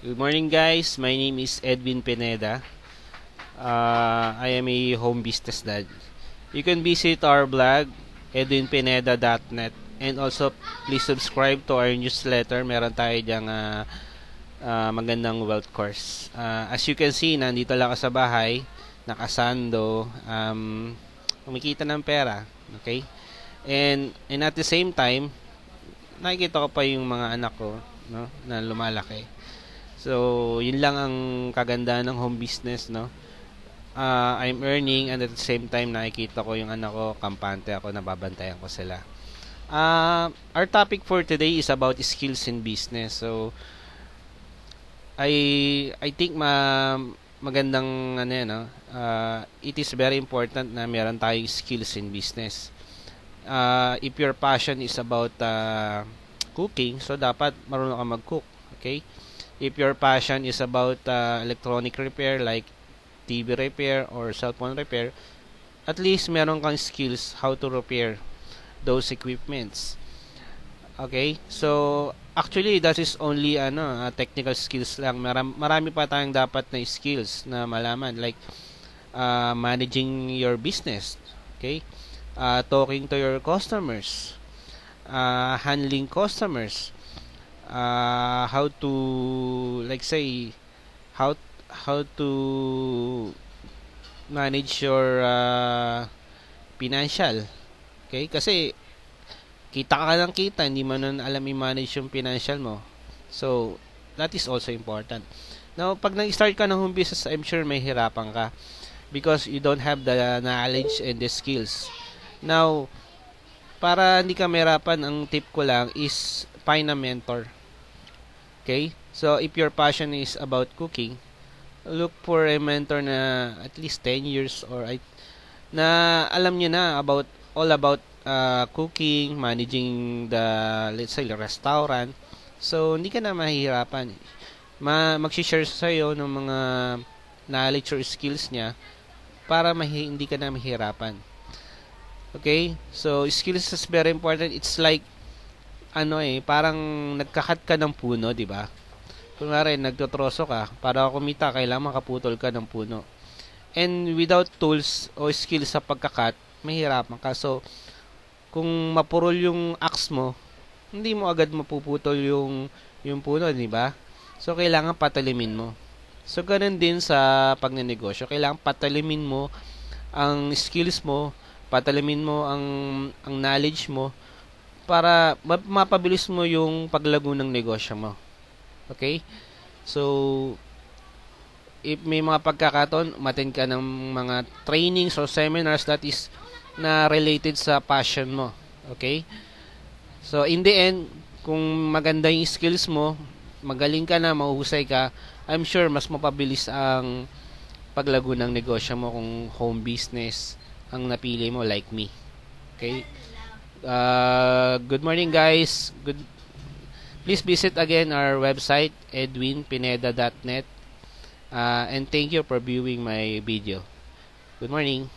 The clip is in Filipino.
Good morning, guys. My name is Edwin Pineda. I am a home business dad. You can visit our blog, edwinpineda.net, and also please subscribe to our newsletter. Meron tayo diyang magandang wealth course. As you can see, nandito lang ako sa bahay, nakasando, kumikita ng pera. Okay? And at the same time, nakikita ko pa yung mga anak ko, no, na lumalaki. So, yun lang ang kagandahan ng home business, no. I'm earning and at the same time nakikita ko yung anak ko, kampante ako, nababantayan ko sila. Our topic for today is about skills in business. So, I think magandang ano yan, no? It is very important na meron tayong skills in business. If your passion is about cooking, so dapat marunong ka mag-cook, okay? If your passion is about electronic repair like TV repair or cellphone repair, at least meron kang skills how to repair those equipments. Okay? So, actually, that is only technical skills lang. Marami pa tayong dapat na skills na malaman like managing your business. Okay? Talking to your customers. Handling customers. How to how to manage your financial. Okay? Kasi kita ka ng kita, hindi mo nun alam i-manage yung financial mo. So, that is also important. Now, pag nag-start ka ng home business, I'm sure may hirapan ka because you don't have the knowledge and the skills. Now, para hindi ka mahirapan, ang tip ko lang is find a mentor. Okay? So, if your passion is about cooking, look for a mentor na at least 10 years or na alam niya na all about cooking, managing the, let's say, restaurant. So, hindi ka na mahihirapan. Mag-share sa'yo ng mga knowledge or skills niya para hindi ka na mahihirapan. Okay? So, skills is very important. It's like parang nagkakat ka ng puno, di ba? Kunwari, nagtotroso ka, para kumita, kailangan makaputol ka ng puno. And without tools o skills sa pagkakat, mahirapan ka. So, kung mapurol yung axe mo, hindi mo agad mapuputol yung puno, di ba? So, kailangan patalimin mo. So, ganun din sa pagnenegosyo. Kailangan patalimin mo ang skills mo, patalimin mo ang knowledge mo, para mapabilis mo yung paglago ng negosyo mo. Okay? So, if may mga pagkakataon, umattend ka ng mga trainings or seminars that is na related sa passion mo. Okay? So, in the end, kung maganda yung skills mo, magaling ka na, mahuhusay ka, I'm sure mas mapabilis ang paglago ng negosyo mo kung home business ang napili mo like me. Okay? Good morning, guys. Please visit again our website, edwinpineda.net, and thank you for viewing my video. Good morning.